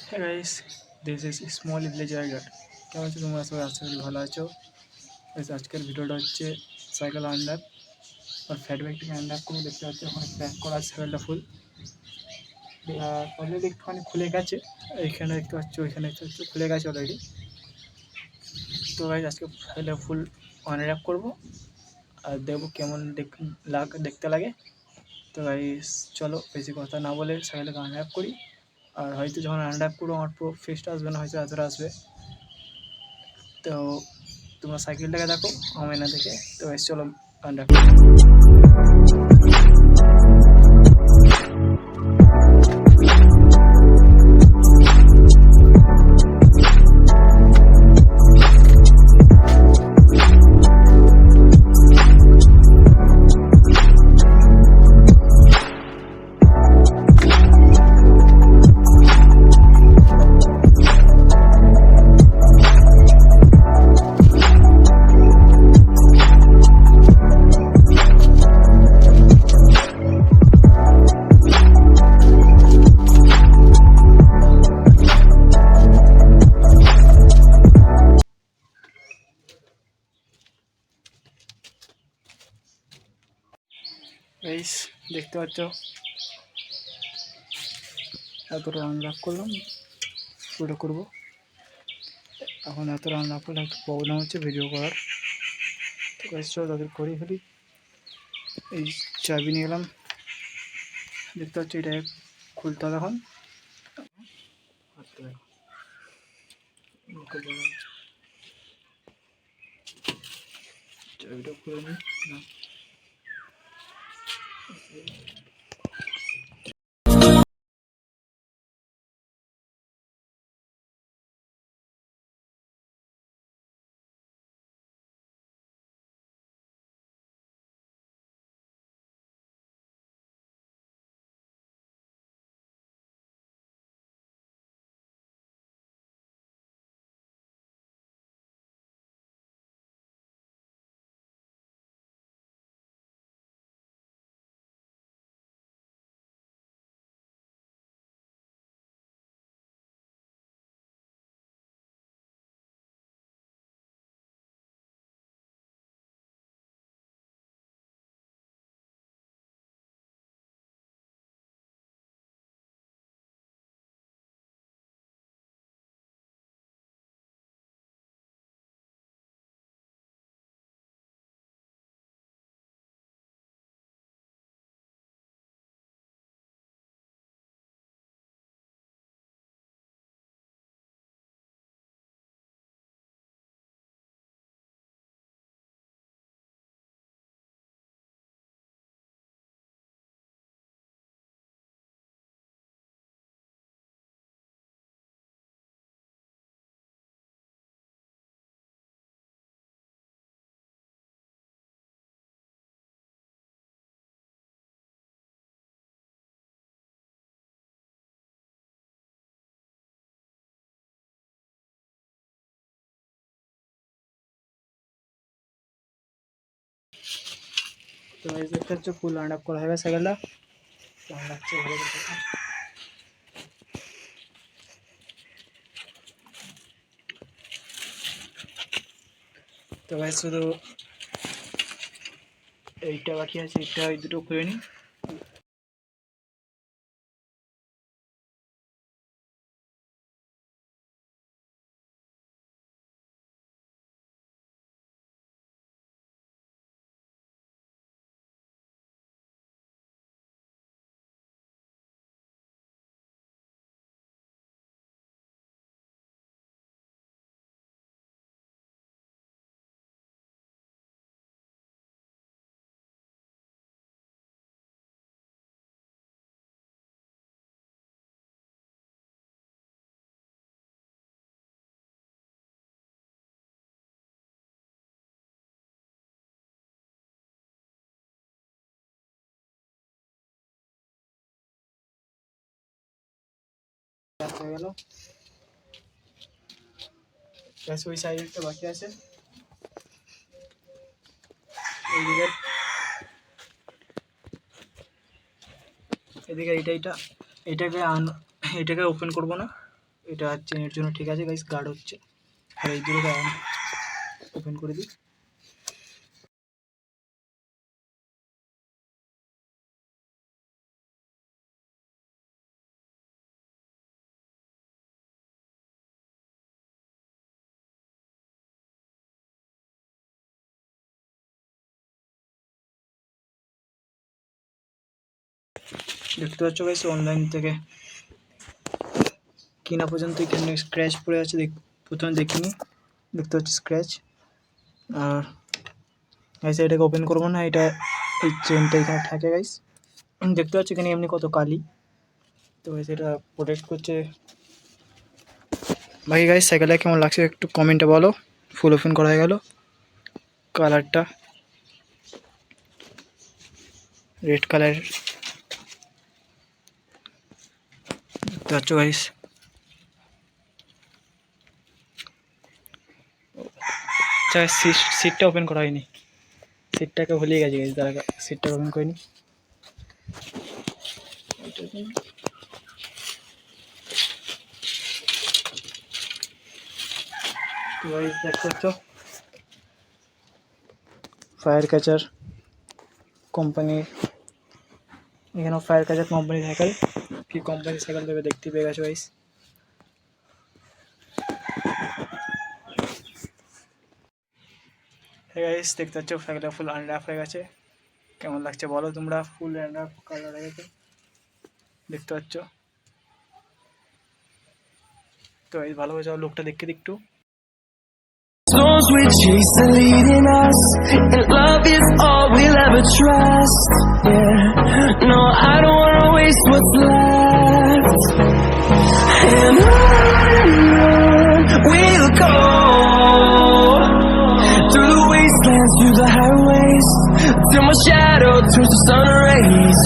Hey guys, this is small village guide. কেমন আছো তোমরা সবাই? আশা করি ভালো আছো। আজকের ভিডিওটা হচ্ছে সাইকেল আনলাম আর ফ্যাট ব্যাগটাকে আনলাম করে দেখতে পাচ্ছি ওখানে প্যাক করা আছে সাইকেলটা ফুল। অলরেডি একটুখানি খুলে গেছে, এইখানে দেখতে পাচ্ছ, ওইখানে দেখতে পাচ্ছ খুলে গেছে অলরেডি। তো গাইজ আজকে সাইকেলটা ফুল আনর্যাপ করবো আর দেখবো কেমন দেখতে লাগে। তো গাইজ চলো বেশি কথা না বলে সাইকেলটাকে আনর্যাপ করি। আর হয়তো যখন আনর্যাপ করবো আমার পুরো ফেসটা আসবে না, হয়তো এতটা আসবে। তো তোমরা সাইকেলটাকে দেখো আমি না দেখে। তো এসে চলো আনর্যাপ। গাইস দেখতে পাচ্ছ এতটা আনলক করলাম, পুরো করবো। এখন এতটা আনলক করলে একটু প্রবলেম হচ্ছে ভিডিও করার। তো গাইস চলো তাদের করেই ফেলি। এই চাবি নিয়ে গেলাম, দেখতে পাচ্ছ এটা খুলতে হবে এখন। চাবিটা খুলে নিই না। তো গাইস দেখতে পাচ্ছ ফুল আনলক করা হয়ে গেছে সাইকেলটা। কেমন লাগছে ভালো করে দেখো। তো গাইস শুধু এইটা বাকি আছে, এইটা এই দুটো খুলে নিই। হয়ে গেল। গ্যাস ওই সাইডটা বাকি আছে। এইদিকে এদিকে এইটাকে এটাকে ওপেন করবো না, এটা চেনের জন্য ঠিক আছে গাইস, গার্ড হচ্ছে। আর এই দুটো ওপেন করে দিই। দেখতে পাচ্ছ গাইস, অনলাইন থেকে কিনা পর্যন্ত এখানে স্ক্র্যাচ পড়ে আছে, প্রথমে দেখিনি, দেখতে পাচ্ছি স্ক্র্যাচ। আর গাইস এটাকে ওপেন করবো না, এটা এই চেনটা এখানে থাকে গাইস, দেখতে পাচ্ছি এখানে এমনি কত কালি। তো গাইস এটা প্রোটেক্ট করছে। বাকি গাইস সাইকেলটা কেমন লাগছে একটু কমেন্টে বলো। ফুল ওপেন করা হয়ে গেল, কালারটা রেড কালার, দেখতে পাচ্ছ গাইস। আচ্ছা সিটটা ওপেন করা হয়নি, সিটটাকে ভুলিয়ে গেছি গাইস, দাঁড়া সিটটা ওপেন করিনি। গাইস দেখতে পাচ্ছ ফায়ার ক্যাচার কোম্পানি, এখানেও ফায়ার ক্যাচার কোম্পানি সাইকেল, কি কোম্পানি সাইকেল দেবে দেখতে পেয়ে গেছো গাইস। গাইস দেখতে পাচ্ছ সাইকেলটা ফুল আনর্যাপ হয়ে গেছে, কেমন লাগছে বলো তোমরা। ফুল আনর্যাপ কালার হয়ে গেছে, দেখতে পাচ্ছ। তো এই ভালো হয়ে যাওয়া লোকটা দেখতে একটু। Storms we chase are leading us, and love is all we'll ever trust. Yeah, no, I don't wanna waste what's left. And on we'll go, through the wastelands, through the highways, till my shadow turns to sun rays.